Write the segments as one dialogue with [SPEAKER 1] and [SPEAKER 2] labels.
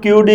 [SPEAKER 1] QD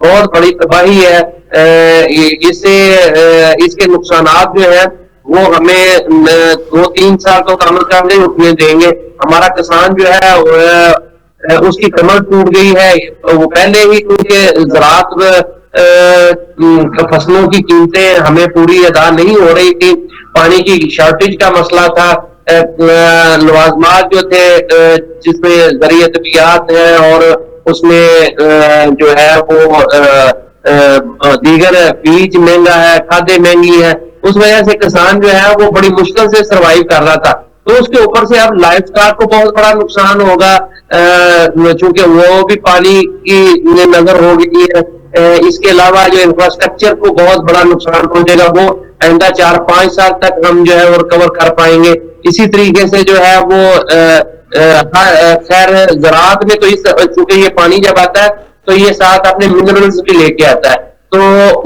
[SPEAKER 2] بہت بڑی تباہی ہے. اس سے اس کے نقصانات جو ہیں وہ ہمیں 2-3 سال تو تعمل نہیں اٹھنے دیں گے. ہمارا کسان جو ہے اس کی کمر ٹوٹ گئی ہے. وہ پہلے ہی کیونکہ زراعت فصلوں کی قیمتیں ہمیں پوری ادا نہیں ہو رہی تھی, پانی کی شارٹیج کا مسئلہ تھا, لوازمات جو تھے جس میں ذریعہ طبیعات ہے اور اس میں جو ہے وہ دیگر بیج مہنگا ہے, کھادیں مہنگی ہے, اس وجہ سے کسان جو ہے وہ بڑی مشکل سے سروائیو کر رہا تھا. تو اس کے اوپر سے اب لائف سٹاک کو بہت بڑا نقصان ہوگا, چونکہ وہ بھی پانی کی نظر ہو گئی ہے. اس کے علاوہ جو انفراسٹرکچر کو بہت بڑا نقصان پہنچے گا, وہ آئندہ 4-5 سال تک ہم جو ہے وہ ریکور کر پائیں گے. اسی طریقے سے جو ہے وہ خیر زراعت میں تو چونکہ یہ پانی جب آتا ہے تو یہ ساتھ اپنے منرلز بھی لے کے آتا ہے, تو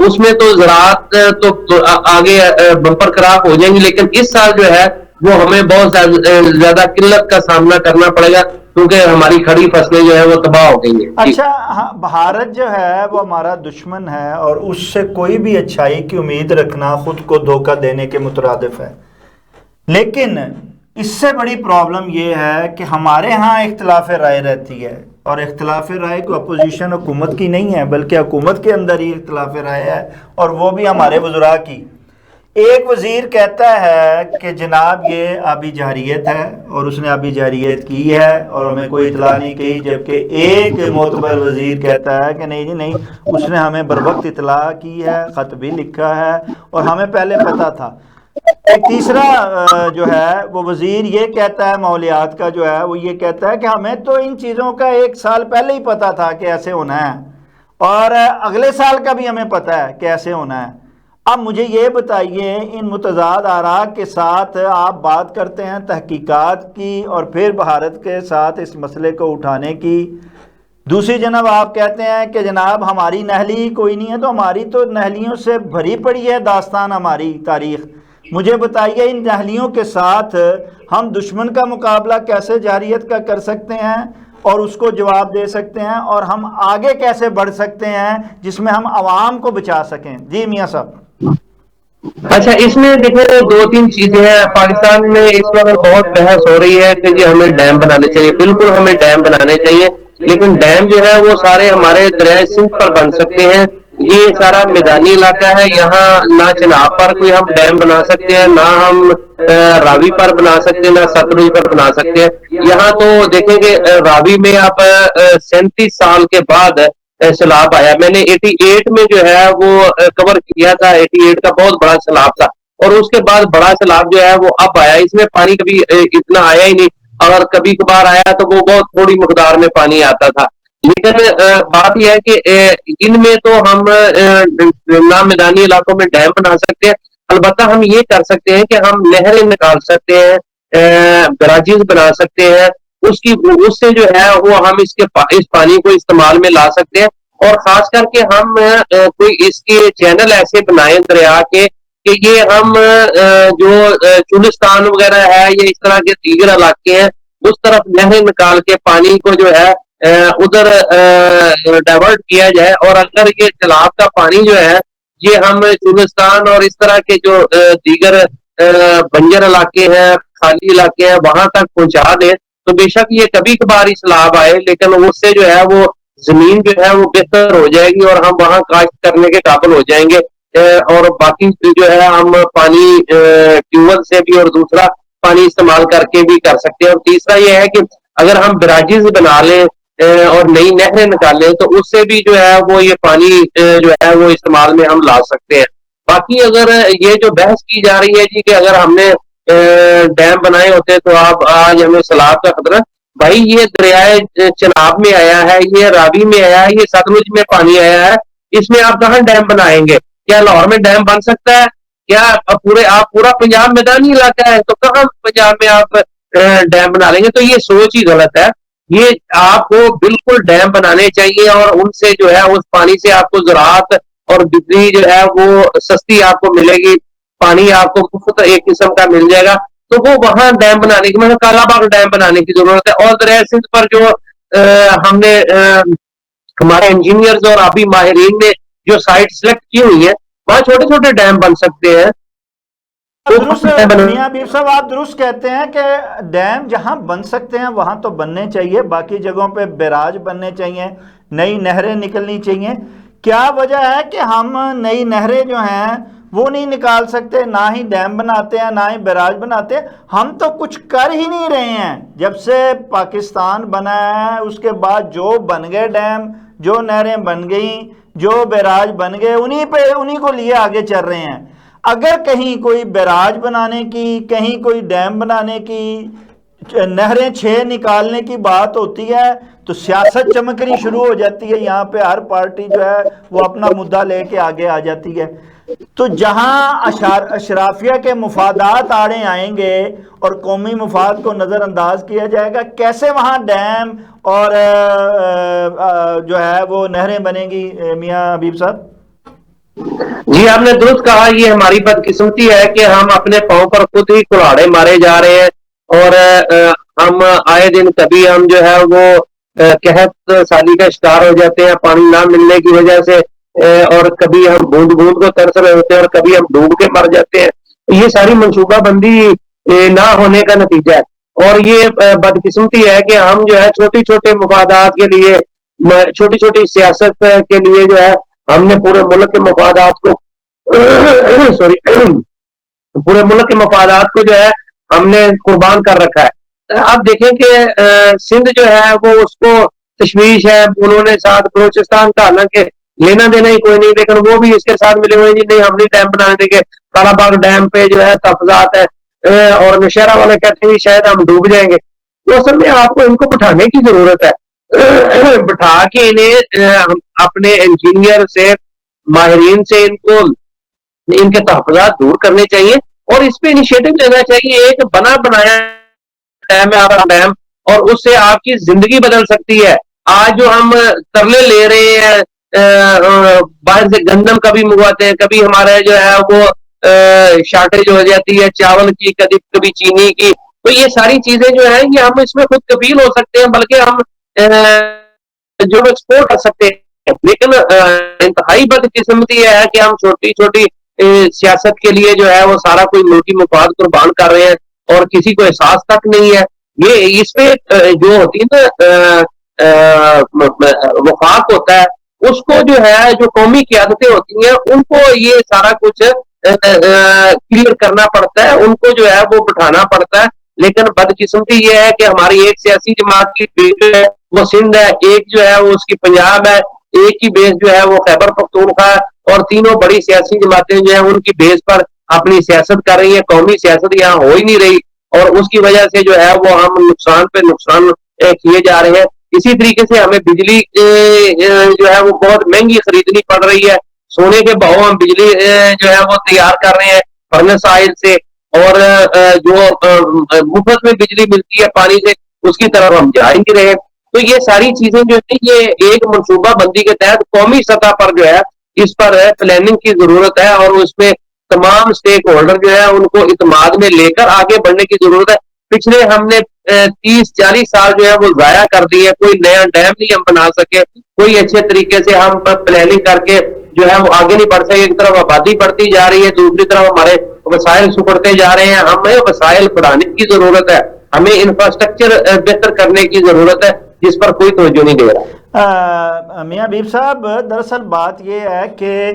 [SPEAKER 2] اس میں تو زراعت تو آگے بمپر کراپ ہو جائیں گی, لیکن اس سال جو ہے وہ ہمیں بہت زیادہ قلت کا سامنا کرنا پڑے گا کیونکہ ہماری کھڑی فصلیں جو ہے وہ تباہ ہو گئی ہیں.
[SPEAKER 1] اچھا ہاں, بھارت جو ہے وہ ہمارا دشمن ہے اور اس سے کوئی بھی اچھائی کی امید رکھنا خود کو دھوکہ دینے کے مترادف ہے. لیکن اس سے بڑی پرابلم یہ ہے کہ ہمارے ہاں اختلاف رائے رہتی ہے, اور اختلاف رائے کو اپوزیشن حکومت کی نہیں ہے بلکہ حکومت کے اندر ہی اختلاف رائے ہے, اور وہ بھی ہمارے وزراء کی. ایک وزیر کہتا ہے کہ جناب یہ آبی جارحیت ہے اور اس نے آبی جارحیت کی ہے اور ہمیں کوئی اطلاع نہیں کی, جبکہ ایک معتبر وزیر کہتا ہے کہ نہیں جی نہیں, اس نے ہمیں بروقت اطلاع کی ہے, خط بھی لکھا ہے اور ہمیں پہلے پتہ تھا. ایک تیسرا جو ہے وہ وزیر یہ کہتا ہے, ماحولیات کا جو ہے وہ یہ کہتا ہے کہ ہمیں تو ان چیزوں کا 1 سال پہلے ہی پتہ تھا کہ ایسے ہونا ہے, اور اگلے سال کا بھی ہمیں پتہ ہے کہ ایسے ہونا ہے. اب مجھے یہ بتائیے, ان متضاد آراء کے ساتھ آپ بات کرتے ہیں تحقیقات کی اور پھر بھارت کے ساتھ اس مسئلے کو اٹھانے کی, دوسری جناب آپ کہتے ہیں کہ جناب ہماری نہلی کوئی نہیں ہے, تو ہماری تو نہلیوں سے بھری پڑی ہے داستان ہماری تاریخ. مجھے بتائیے ان نہلیوں کے ساتھ ہم دشمن کا مقابلہ کیسے جارحیت کا کر سکتے ہیں اور اس کو جواب دے سکتے ہیں, اور ہم آگے کیسے بڑھ سکتے ہیں جس میں ہم عوام کو بچا سکیں. جی میاں صاحب.
[SPEAKER 2] اچھا, اس میں دیکھیں 2-3 چیزیں ہیں. پاکستان میں اس وقت بہت بحث ہو رہی ہے کہ جی ہمیں ڈیم بنانے چاہیے. بالکل ہمیں ڈیم بنانے چاہیے, لیکن ڈیم جو ہے وہ سارے ہمارے دریائے سندھ پر بن سکتے ہیں. یہ سارا میدانی علاقہ ہے, یہاں نہ چناب پر کوئی ہم ڈیم بنا سکتے ہیں, نہ ہم راوی پر بنا سکتے ہیں, نہ ستلج پر بنا سکتے ہیں. یہاں تو دیکھیں کہ راوی میں آپ 37 سال کے بعد سیلاب آیا. میں نے 88 میں جو ہے وہ کور کیا تھا, 88 کا بہت بڑا سیلاب تھا, اور اس کے بعد بڑا سیلاب جو ہے وہ اب آیا. اس میں پانی کبھی اتنا آیا ہی نہیں, اگر کبھی کبھار آیا تو وہ بہت تھوڑی مقدار میں پانی آتا تھا. لیکن بات یہ ہے کہ ان میں تو ہم نہ میدانی علاقوں میں ڈیم بنا سکتے ہیں. البتہ ہم یہ کر سکتے ہیں کہ ہم نہریں نکال سکتے ہیں, براجز بنا سکتے ہیں. اس سے جو ہے وہ ہم اس پانی کو استعمال میں لا سکتے ہیں, اور خاص کر کے ہم کوئی اس کے چینل ایسے بنائیں دریا کے کہ یہ ہم جو چولستان وغیرہ ہے یا اس طرح کے دیگر علاقے ہیں اس طرف نہریں نکال کے پانی کو جو ہے ادھر ڈائیورٹ کیا جائے. اور اگر یہ تالاب کا پانی جو ہے یہ ہم چولستان اور اس طرح کے جو دیگر بنجر علاقے ہیں, خالی علاقے ہیں, وہاں تک پہنچا دیں تو بے شک یہ کبھی کبھار سیلاب آئے لیکن اس سے جو ہے وہ زمین جو ہے وہ بہتر ہو جائے گی اور ہم وہاں کاشت کرنے کے قابل ہو جائیں گے. اور باقی جو ہے ہم پانی ٹیوبل سے بھی اور دوسرا پانی استعمال کر کے بھی کر سکتے ہیں. اور تیسرا یہ ہے کہ اگر ہم براجز بنا لیں اور نئی نہریں نکالیں تو اس سے بھی جو ہے وہ یہ پانی جو ہے وہ استعمال میں ہم لا سکتے ہیں. باقی اگر یہ جو بحث کی جا رہی ہے جی کہ اگر ہم نے ڈیم بنائے ہوتے تو آپ آج ہمیں سیلاب کا خطرہ, بھائی یہ دریائے چناب میں آیا ہے, یہ راوی میں آیا ہے, یہ ستلج میں پانی آیا ہے, اس میں آپ کہاں ڈیم بنائیں گے؟ کیا لاہور میں ڈیم بن سکتا ہے؟ کیا پورا پنجاب میدانی علاقہ ہے تو کہاں پنجاب میں آپ ڈیم بنا لیں گے؟ تو یہ سوچ ہی غلط ہے. یہ آپ کو بالکل ڈیم بنانے چاہیے اور ان سے جو ہے اس پانی سے آپ کو زراعت اور بجلی جو ہے وہ سستی آپ کو ملے گی, پانی آپ کو مفت ایک قسم کا مل جائے گا. تو وہ وہاں ڈیم بنانے کی مطلب کالا باغ ڈیم بنانے کی ضرورت ہے. اور دریائے سندھ پر جو ہم نے ہمارے انجینئرز اور آبی ماہرین نے جو سائٹ سلیکٹ کی ہوئی ہے وہاں چھوٹے چھوٹے ڈیم بن سکتے ہیں.
[SPEAKER 1] درست میاں حبیب صاحب آپ درست کہتے ہیں کہ ڈیم جہاں بن سکتے ہیں وہاں تو بننے چاہیے، باقی جگہوں پہ بیراج بننے چاہیے، نئی نہریں نکلنی چاہیے. کیا وجہ ہے کہ ہم نئی نہریں جو ہیں وہ نہیں نکال سکتے، نہ ہی ڈیم بناتے ہیں نہ ہی بیراج بناتے ہیں؟ ہم تو کچھ کر ہی نہیں رہے ہیں. جب سے پاکستان بنا ہے اس کے بعد جو بن گئے ڈیم، جو نہریں بن گئیں، جو بیراج بن گئے، انہی کو لیے آگے چل رہے ہیں. اگر کہیں کوئی بیراج بنانے کی، کہیں کوئی ڈیم بنانے کی، نہریں 6 نکالنے کی بات ہوتی ہے تو سیاست چمکنی شروع ہو جاتی ہے. یہاں پہ ہر پارٹی جو ہے وہ اپنا مدعا لے کے آگے آ جاتی ہے. تو جہاں اشرافیہ کے مفادات آڑے آئیں گے اور قومی مفاد کو نظر انداز کیا جائے گا، کیسے وہاں ڈیم اور جو ہے وہ نہریں بنیں گی میاں حبیب صاحب؟
[SPEAKER 2] جی آپ نے درست کہا، یہ ہماری بدقسمتی ہے کہ ہم اپنے پاؤں پر خود ہی کلاڑے مارے جا رہے ہیں. اور ہم آئے دن کبھی ہم جو ہے وہ قحط سالی کا شکار ہو جاتے ہیں پانی نہ ملنے کی وجہ سے، اور کبھی ہم بوند بوند کو ترس رہے ہوتے ہیں اور کبھی ہم ڈوب کے مر جاتے ہیں. یہ ساری منصوبہ بندی نہ ہونے کا نتیجہ ہے. اور یہ بدقسمتی ہے کہ ہم جو ہے چھوٹی چھوٹے مفادات کے لیے، چھوٹی چھوٹی سیاست کے لیے جو ہے ہم نے پورے ملک کے مفادات کو سوری پورے ملک کے مفادات کو جو ہے ہم نے قربان کر رکھا ہے. آپ دیکھیں کہ سندھ جو ہے وہ اس کو تشویش ہے، انہوں نے ساتھ بلوچستان کا، حالانکہ لینا دینا ہی کوئی نہیں، لیکن وہ بھی اس کے ساتھ ملے ہوئے نہیں ہم نہیں ڈیم بنانے دیں گے. کالا باغ ڈیم پہ جو ہے تحفظات ہے اور نشہرہ والے کہتے ہیں شاید ہم ڈوب جائیں گے. تو اصل میں آپ کو ان کو بٹھانے کی ضرورت ہے، بٹھا کے انہیں اپنے انجینئر سے، ماہرین سے ان کے تحفظات دور کرنے چاہیے اور اس پہ انیشیٹو لینا چاہیے. ایک بنا بنایا ڈیم ہے آپ کا ڈیم، اور اس سے آپ کی زندگی بدل سکتی ہے. آج جو ہم ترلے لے رہے ہیں باہر سے گندم کبھی منگواتے ہیں، کبھی ہمارے جو ہے وہ شارٹیج ہو جاتی ہے چاول کی، کبھی چینی کی. تو یہ ساری چیزیں جو ہیں یہ ہم اس میں خود کفیل ہو سکتے ہیں، بلکہ ہم جو ایکسپورٹ کر سکتے ہیں. لیکن انتہائی بدقسمتی یہ ہے کہ ہم چھوٹی چھوٹی سیاست کے لیے جو ہے وہ سارا کوئی ملکی مفاد قربان کر رہے ہیں اور کسی کو احساس تک نہیں ہے. یہ اس پہ جو ہوتی ہے نا وفاق ہوتا ہے، اس کو جو ہے جو قومی قیادتیں ہوتی ہیں ان کو یہ سارا کچھ کلیئر کرنا پڑتا ہے، ان کو جو ہے وہ بٹھانا پڑتا ہے. لیکن بدقسمتی یہ ہے کہ ہماری ایک سیاسی جماعت کی بیس ہے وہ سندھ ہے، ایک جو ہے وہ اس کی پنجاب ہے، ایک کی بیس جو ہے وہ خیبر پختونخوا ہے، اور تینوں بڑی سیاسی جماعتیں جو ہیں ان کی بیس پر اپنی سیاست کر رہی ہیں. قومی سیاست یہاں ہو ہی نہیں رہی اور اس کی وجہ سے جو ہے وہ ہم نقصان پہ نقصان کیے جا رہے ہیں. اسی طریقے سے ہمیں بجلی جو ہے وہ بہت مہنگی خریدنی پڑ رہی ہے. سونے کے بہاؤ ہم بجلی جو ہے وہ تیار کر رہے ہیں فرنس آئل سے، اور جو مفت میں بجلی ملتی ہے پانی سے اس کی طرف ہم جا ہی نہیں رہے. تو یہ ساری چیزیں جو ہے یہ ایک منصوبہ بندی کے تحت قومی سطح پر جو ہے اس پر پلاننگ کی ضرورت ہے، اور اس میں تمام سٹیک ہولڈر جو ہے ان کو اعتماد میں لے کر آگے بڑھنے کی ضرورت ہے. پچھلے ہم نے 30-40 سال جو ہے وہ ضائع کر دی ہے، کوئی نیا ڈیم نہیں ہم بنا سکے، کوئی اچھے طریقے سے ہم پلاننگ کر کے جو ہے وہ آگے نہیں بڑھ سکے. ایک طرف آبادی بڑھتی جا رہی ہے، دوسری طرف ہمارے وسائل سکڑتے جا رہے ہیں. ہمیں وسائل بڑھانے کی ضرورت ہے، ہمیں انفراسٹرکچر بہتر کرنے کی ضرورت ہے جس پر کوئی توجہ نہیں دے رہا.
[SPEAKER 1] میاں حبیب صاحب دراصل بات یہ ہے کہ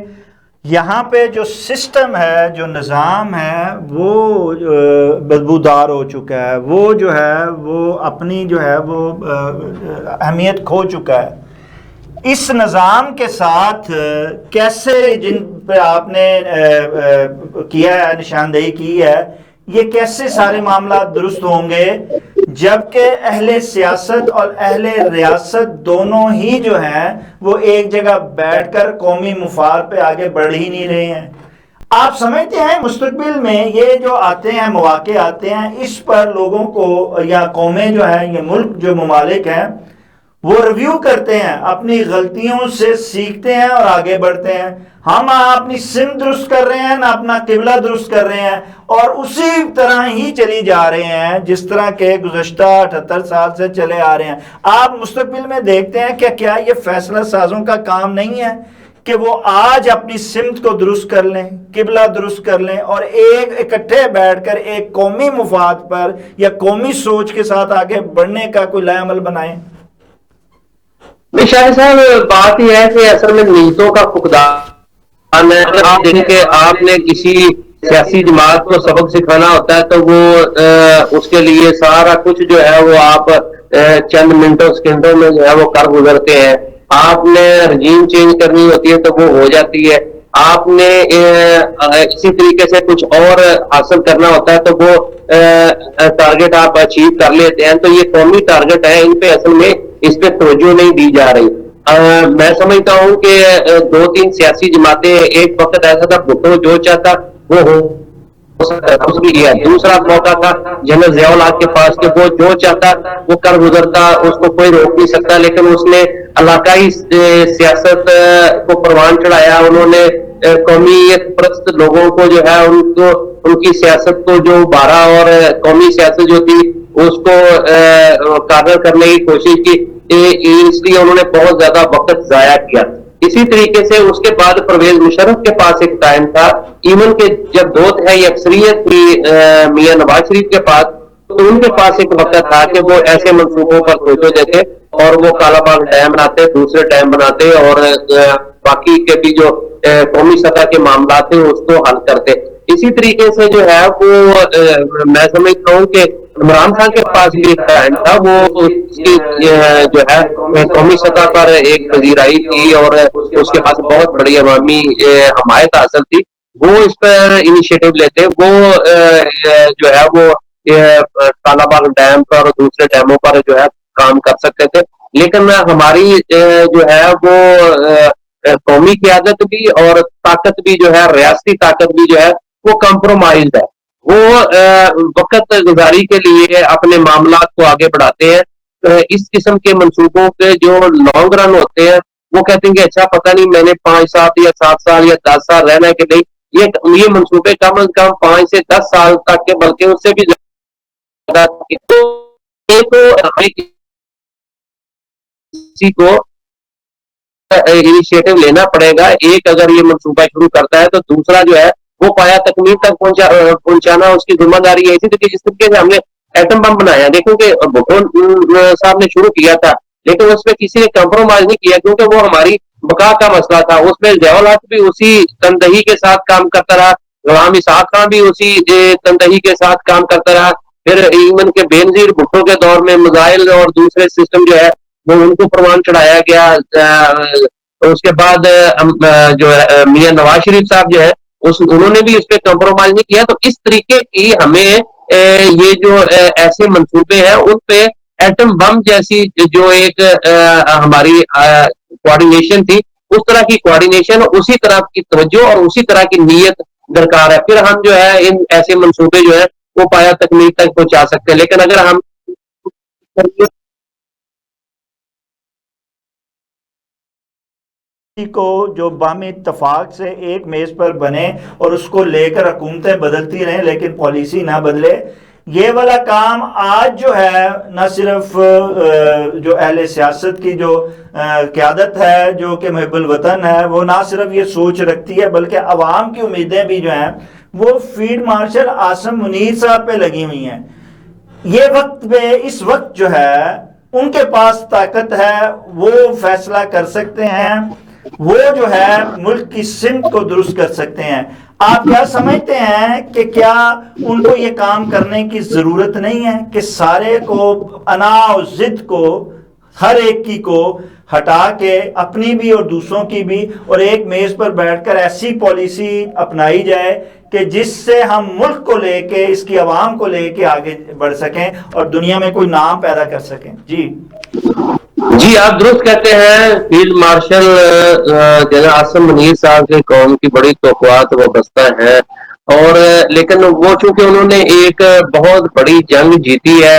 [SPEAKER 1] یہاں پہ جو سسٹم ہے، جو نظام ہے وہ بدبودار ہو چکا ہے، وہ جو ہے وہ اپنی جو ہے وہ اہمیت کھو چکا ہے. اس نظام کے ساتھ کیسے، جن پہ آپ نے کیا ہے نشاندہی کی ہے، یہ کیسے سارے معاملات درست ہوں گے جبکہ اہل سیاست اور اہل ریاست دونوں ہی جو ہیں وہ ایک جگہ بیٹھ کر قومی مفاد پہ آگے بڑھ ہی نہیں رہے ہیں؟ آپ سمجھتے ہیں مستقبل میں یہ جو آتے ہیں مواقع آتے ہیں اس پر لوگوں کو یا قومیں جو ہیں یا ملک جو ممالک ہیں وہ ریویو کرتے ہیں، اپنی غلطیوں سے سیکھتے ہیں اور آگے بڑھتے ہیں۔ ہم اپنی سمت درست کر رہے ہیں نہ اپنا قبلہ درست کر رہے ہیں، اور اسی طرح ہی چلی جا رہے ہیں جس طرح کے گزشتہ 78 سال سے چلے آ رہے ہیں۔ آپ مستقبل میں دیکھتے ہیں کہ کیا یہ فیصلہ سازوں کا کام نہیں ہے کہ وہ آج اپنی سمت کو درست کر لیں، قبلہ درست کر لیں، اور ایک اکٹھے بیٹھ کر ایک قومی مفاد پر یا قومی سوچ کے ساتھ آگے بڑھنے کا کوئی لائے عمل بنائیں؟
[SPEAKER 2] شاہد صاحب، بات یہ ہے کہ اصل میں نیتوں کا فقدان ہے۔ آپ دیکھیں کہ آپ نے کسی سیاسی جماعت کو سبق سکھانا ہوتا ہے تو وہ اس کے لیے سارا کچھ جو ہے وہ آپ چند منٹوں سیکنڈوں میں جو ہے وہ کر گزرتے ہیں۔ آپ نے رجیم چینج کرنی ہوتی ہے تو وہ ہو جاتی ہے۔ آپ نے اسی طریقے سے کچھ اور حاصل کرنا ہوتا ہے تو وہ ٹارگٹ آپ اچیو کر لیتے ہیں۔ تو یہ قومی ٹارگٹ ہے، ان پہ اصل میں اس پہ توجہ نہیں دی جا رہی۔ میں سمجھتا ہوں کہ 2-3 سیاسی جماعتیں، ایک وقت ایسا تھا بھٹو جو چاہتا وہ ہو سکتا تھا، اس کی دوسرا موقع تھا جنرل ضیاء الحق کے پاس کہ وہ جو چاہتا وہ کر گزرتا، اس کو کوئی روک نہیں سکتا، لیکن اس نے علاقائی سیاست کو پروان چڑھایا۔ انہوں نے قومیت پرست لوگوں کو جو ہے ان کی سیاست کو جو ابھارا، اور قومی سیاست جو تھی اس کو کارگر کرنے کی کوشش کی، اس لیے انہوں نے بہت زیادہ وقت ضائع کیا۔ اسی طریقے سے اس کے بعد پرویز مشرف کے پاس ایک ٹائم تھا، ایون کہ جب دو ہے اکثریت تھی میاں نواز شریف کے پاس، تو ان کے پاس ایک وقت تھا کہ وہ ایسے منصوبوں پر توجہ دیتے اور وہ کالا باغ ڈیم بناتے، دوسرے ڈیم بناتے، اور باقی کے بھی جو قومی سطح کے معاملات ہیں اس کو حل کرتے۔ اسی طریقے سے جو ہے وہ میں سمجھتا ہوں کہ عمران خان کے پاس بھی ایک ٹائم تھا، وہ اس کی جو ہے قومی سطح پر ایک پذیرائی تھی اور اس کے پاس بہت بڑی عوامی حمایت حاصل تھی، وہ اس پر انیشیٹو لیتے، وہ جو ہے وہ کالا باغ ڈیم پر اور دوسرے ڈیموں پر جو ہے کام کر سکتے تھے۔ لیکن ہماری جو ہے وہ قومی قیادت بھی اور طاقت بھی جو ہے، ریاستی طاقت بھی جو ہے وہ کمپرومائزڈ ہے۔ وہ وقت گزاری کے لیے اپنے معاملات کو آگے بڑھاتے ہیں۔ اس قسم کے منصوبوں کے جو لانگ رن ہوتے ہیں وہ کہتے ہیں کہ اچھا پتہ نہیں میں نے 5 سال یا 7 سال یا 10 سال رہنا ہے کہ نہیں، یہ منصوبے کم از کم 5 سے 10 سال تک کے، بلکہ اس سے بھی زیادہ کسی کو انیشیٹو لینا پڑے گا۔ ایک اگر یہ منصوبہ شروع کرتا ہے تو دوسرا جو ہے وہ پایا تکمیل تک پہنچانا اس کی ذمہ داری ہے۔ اسی طریقے جس طریقے سے ہم نے ایٹم بم بنایا، دیکھو کہ بھٹو صاحب نے شروع کیا تھا لیکن اس پہ کسی نے کمپرومائز نہیں کیا، کیونکہ وہ ہماری بقا کا مسئلہ تھا۔ اس میں ضیاء الحق بھی اسی تندہی کے ساتھ کام کرتا رہا، غلام اسحاق خان بھی اسی تندہی کے ساتھ کام کرتا رہا، پھر ایمن کے بے نظیر بھٹو کے دور میں میزائل اور دوسرے سسٹم جو ہے وہ ان کو پروان چڑھایا گیا۔ اس کے بعد جو ہے میاں نواز شریف صاحب جو ہے انہوں نے بھی اس پہ کمپرومائز نہیں کیا۔ تو اس طریقے کی ہمیں یہ جو ایسے منصوبے ہیں ان پہ ایٹم بم جیسی جو ایک ہماری کوارڈینیشن تھی، اس طرح کی کوارڈینیشن، اسی طرح کی توجہ اور اسی طرح کی نیت درکار ہے، پھر ہم جو ہے ان ایسے منصوبے جو ہے وہ پایا تکمیل تک پہنچا سکتے ہیں۔ لیکن اگر ہم
[SPEAKER 1] کو جو باہمی اتفاق سے ایک میز پر بنے اور اس کو لے کر حکومتیں بدلتی رہیں لیکن پالیسی نہ بدلے، یہ والا کام آج جو ہے نہ صرف جو اہل سیاست کی جو قیادت ہے جو کہ محب الوطن ہے وہ نہ صرف یہ سوچ رکھتی ہے، بلکہ عوام کی امیدیں بھی جو ہیں وہ فیلڈ مارشل عاصم منیر صاحب پہ لگی ہوئی ہیں۔ یہ وقت پہ اس وقت جو ہے ان کے پاس طاقت ہے، وہ فیصلہ کر سکتے ہیں، وہ جو ہے ملک کی سمت کو درست کر سکتے ہیں۔ آپ کیا سمجھتے ہیں کہ کیا ان کو یہ کام کرنے کی ضرورت نہیں ہے کہ سارے کو انا و ضد کو ہر ایک کی کو ہٹا کے اپنی بھی اور دوسروں کی بھی، اور ایک میز پر بیٹھ کر ایسی پالیسی اپنائی جائے کہ جس سے ہم ملک کو لے کے، اس کی عوام کو لے کے آگے بڑھ سکیں اور دنیا میں کوئی نام پیدا کر سکیں؟
[SPEAKER 2] جی آپ درست کہتے ہیں، field marshal general Asim Munir صاحب کے قوم کی بڑی توقعات وابستہ ہیں، اور لیکن وہ چونکہ انہوں نے ایک بہت بڑی جنگ جیتی ہے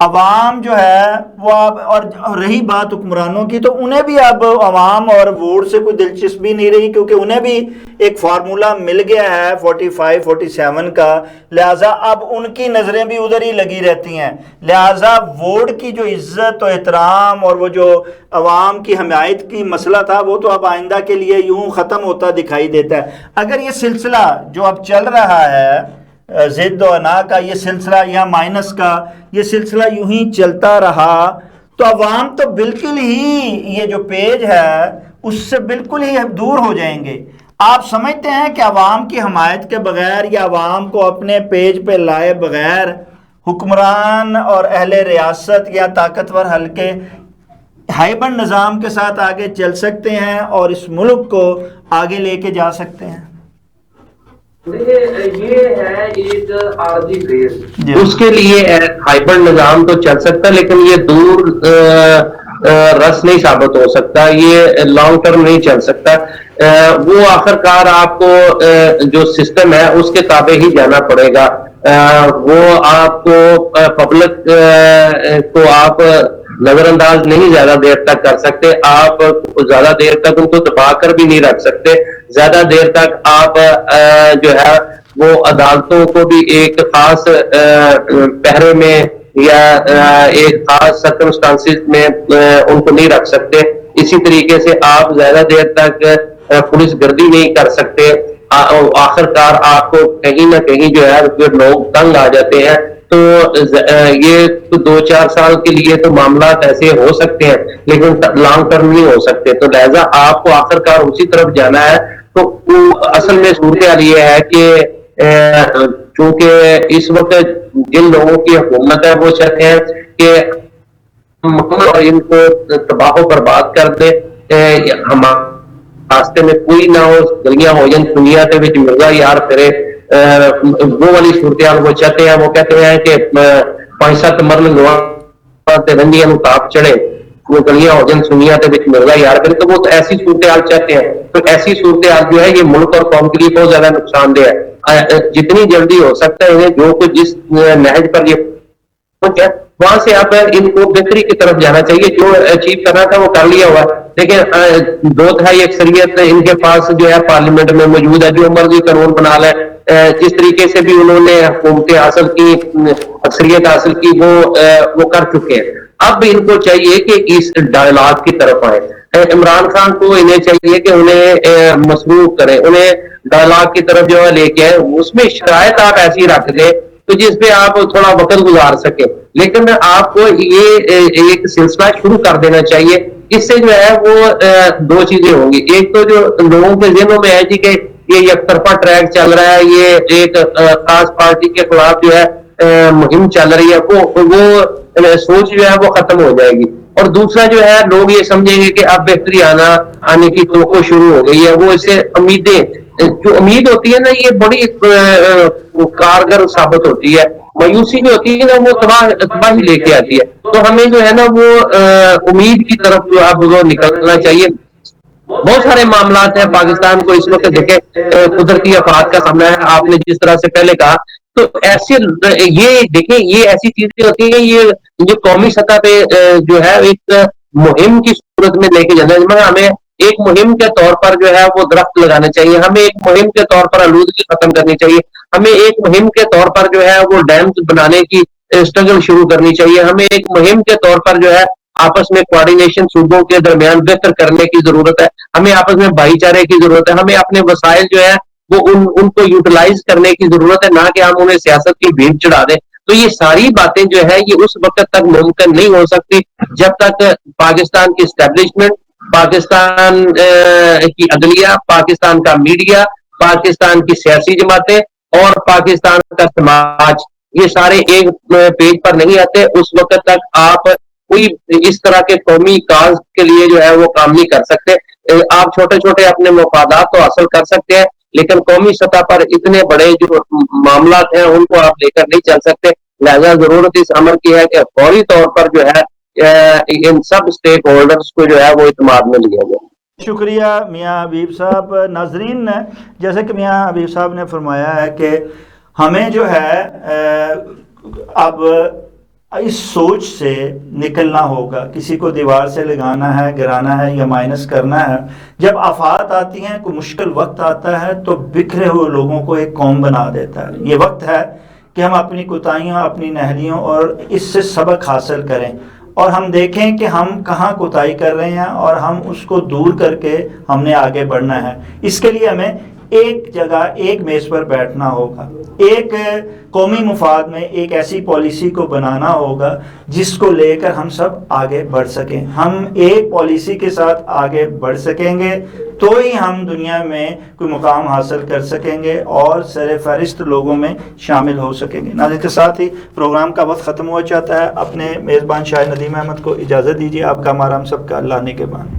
[SPEAKER 1] عوام جو ہے وہ اب، اور رہی بات حکمرانوں کی، تو انہیں بھی اب عوام اور ووٹ سے کوئی دلچسپی نہیں رہی، کیونکہ انہیں بھی ایک فارمولا مل گیا ہے 45 47 کا، لہٰذا اب ان کی نظریں بھی ادھر ہی لگی رہتی ہیں، لہٰذا ووٹ کی جو عزت و احترام اور وہ جو عوام کی حمایت کی مسئلہ تھا وہ تو اب آئندہ کے لیے یوں ختم ہوتا دکھائی دیتا ہے۔ اگر یہ سلسلہ جو اب چل رہا ہے زد و انا کا، یہ سلسلہ یا مائنس کا یہ سلسلہ یوں ہی چلتا رہا تو عوام تو بالکل ہی یہ جو پیج ہے اس سے بالکل ہی دور ہو جائیں گے۔ آپ سمجھتے ہیں کہ عوام کی حمایت کے بغیر یا عوام کو اپنے پیج پہ لائے بغیر حکمران اور اہل ریاست یا طاقتور حلقے ہائبرڈ نظام کے ساتھ آگے چل سکتے ہیں اور اس ملک کو آگے لے کے جا سکتے ہیں؟
[SPEAKER 2] یہ ہے ایک عارضی فیز، اس کے لیے ہائبرڈ نظام تو چل سکتا ہے، لیکن یہ دور رس نہیں ثابت ہو سکتا، یہ لانگ ٹرم نہیں چل سکتا۔ وہ آخر کار آپ کو جو سسٹم ہے اس کے تابع ہی جانا پڑے گا۔ وہ آپ کو پبلک کو آپ نظر انداز نہیں زیادہ دیر تک کر سکتے، آپ زیادہ دیر تک ان کو دبا کر بھی نہیں رکھ سکتے، زیادہ دیر تک آپ جو ہے وہ عدالتوں کو بھی ایک خاص پہرے میں یا ایک خاص سرکمسٹانسز میں ان کو نہیں رکھ سکتے۔ اسی طریقے سے آپ زیادہ دیر تک پولیس گردی نہیں کر سکتے۔ آخر کار آپ کو کہیں نہ کہیں جو ہے لوگ تنگ آ جاتے ہیں، تو یہ تو 2-4 سال کے لیے تو معاملات ایسے ہو سکتے ہیں، لیکن لانگ ٹرم نہیں ہو سکتے۔ تو لہذا آپ کو آخر کار اسی طرف جانا ہے۔ تو اصل میں صورتحال یہ ہے کہ چونکہ اس وقت جن لوگوں کی حکومت ہے وہ چاہتے ہیں کہ اور ان کو تباہ و برباد کر دے، ہمارے راستے میں کوئی نہ ہو، گلیاں ہو جائیں دنیا کے وچ مرغا یار پھرے، وہ والی صورتحال وہ چاہتے ہیں۔ وہ کہتے ہیں کہ 5-7 مرل رنگیاں تاپ چڑھے، وہ گلیاں ہو جائیں دنیا کے وچ مرغا یار پھرے، تو وہ تو ایسی صورتحال چاہتے ہیں۔ تو ایسی صورتحال جو ہے یہ ملک اور قوم کے لیے بہت زیادہ نقصان دہ ہے۔ جتنی جلدی ہو سکتا ہے انہیں جو کچھ جس نہج پر یہ پہنچا وہاں سے آپ ان کو بہتری کی طرف جانا چاہیے۔ جو اچیو کرنا تھا وہ کر لیا ہوا، لیکن 2/3 اکثریت ان کے پاس جو ہے پارلیمنٹ میں موجود ہے، جو مرضی قانون بنا لے۔ جس طریقے سے بھی انہوں نے حکومتیں حاصل کی، اکثریت حاصل کی، وہ کر چکے ہیں۔ اب ان کو چاہیے کہ اس ڈائلاگ کی طرف آئے۔ عمران خان کو انہیں چاہیے کہ انہیں مصروف کریں، انہیں ڈائلاگ کی طرف جو ہے لے کے آئے، اس میں شرائط آپ ایسی رکھ دیں تو جس پہ آپ تھوڑا وقت گزار سکیں، لیکن آپ کو یہ ایک سلسلہ شروع کر دینا چاہیے۔ اس سے جو ہے وہ 2 چیزیں ہوں گی۔ ایک تو جو لوگوں کے ذہنوں میں ہے جی کہ یہ یک طرفہ ٹریک چل رہا ہے، یہ ایک خاص پارٹی کے خلاف جو ہے مہم چل رہی ہے، وہ سوچ جو ہے وہ ختم ہو جائے گی۔ اور دوسرا جو ہے لوگ یہ سمجھیں گے کہ اب بہتری آنے کی توقع شروع ہو گئی ہے۔ وہ اس سے امیدیں جو امید ہوتی ہے نا یہ بڑی کارگر ثابت ہوتی ہے، مایوسی جو ہوتی ہے نا وہ تباہی لے کے آتی ہے۔ تو ہمیں جو ہے نا وہ امید کی طرف جو اب وہ نکلنا چاہیے۔ بہت سارے معاملات ہیں پاکستان کو اس وقت دیکھیں، قدرتی آفات کا سامنا ہے، آپ نے جس طرح سے پہلے کہا، تو ایسے یہ دیکھیں یہ ایسی چیزیں ہوتی ہیں، یہ جو قومی سطح پہ جو ہے ایک مہم کی صورت میں لے کے جانا ہے۔ ہمیں ایک مہم کے طور پر جو ہے وہ درخت لگانے چاہیے، ہمیں ایک مہم کے طور پر آلودگی ختم کرنی چاہیے، ہمیں ایک مہم کے طور پر جو ہے وہ ڈیمز بنانے کی اسٹرگل شروع کرنی چاہیے، ہمیں ایک مہم کے طور پر جو ہے آپس میں کوارڈینیشن صوبوں کے درمیان بہتر کرنے کی ضرورت ہے، ہمیں آپس میں بھائی چارے کی ضرورت ہے، ہمیں اپنے وسائل جو ہے وہ ان کو یوٹیلائز کرنے کی ضرورت ہے، نہ کہ ہم انہیں سیاست کی بھیڑ چڑھا دیں۔ تو یہ ساری باتیں جو ہے یہ اس وقت تک ممکن نہیں ہو سکتی جب تک پاکستان کی اسٹیبلشمنٹ، پاکستان کی عدلیہ، پاکستان کا میڈیا، پاکستان کی سیاسی جماعتیں اور پاکستان کا سماج یہ سارے ایک پیج پر نہیں آتے، اس وقت تک آپ کوئی اس طرح کے قومی کاز کے لیے جو ہے وہ کام نہیں کر سکتے۔ آپ چھوٹے چھوٹے اپنے مفادات تو حاصل کر سکتے ہیں، لیکن قومی سطح پر اتنے بڑے جو معاملات ہیں ان کو آپ لے کر نہیں چل سکتے۔ لہذا ضرورت اس امر کی ہے کہ فوری طور پر جو ہے ان سب سٹیک ہولڈرز کو جو ہے وہ اعتماد میں لیا جائے۔
[SPEAKER 1] شکریہ میاں حبیب صاحب۔ ناظرین نے جیسے کہ میاں حبیب صاحب نے فرمایا ہے کہ ہمیں جو ہے اب اس سوچ سے نکلنا ہوگا. کسی کو دیوار سے لگانا ہے، گرانا ہے یا مائنس کرنا ہے. جب آفات آتی ہیں، کوئی مشکل وقت آتا ہے تو بکھرے ہوئے لوگوں کو ایک قوم بنا دیتا ہے. یہ وقت ہے کہ ہم اپنی کوتاہیوں، اپنی نہلیوں اور اس سے سبق حاصل کریں اور ہم دیکھیں کہ ہم کہاں کوتاہی کر رہے ہیں اور ہم اس کو دور کر کے ہم نے آگے بڑھنا ہے. اس کے لیے ہمیں ایک جگہ ایک میز پر بیٹھنا ہوگا، ایک قومی مفاد میں ایک ایسی پالیسی کو بنانا ہوگا جس کو لے کر ہم سب آگے بڑھ سکیں. ہم ایک پالیسی کے ساتھ آگے بڑھ سکیں گے تو ہی ہم دنیا میں کوئی مقام حاصل کر سکیں گے اور سر فہرست لوگوں میں شامل ہو سکیں گے. ناظرین کے ساتھ ہی پروگرام کا وقت ختم ہوا چاہتا ہے. اپنے میزبان شاہ ندیم احمد کو اجازت دیجیے. آپ کا ہمارا ہم سب کا اللہ نگہبان.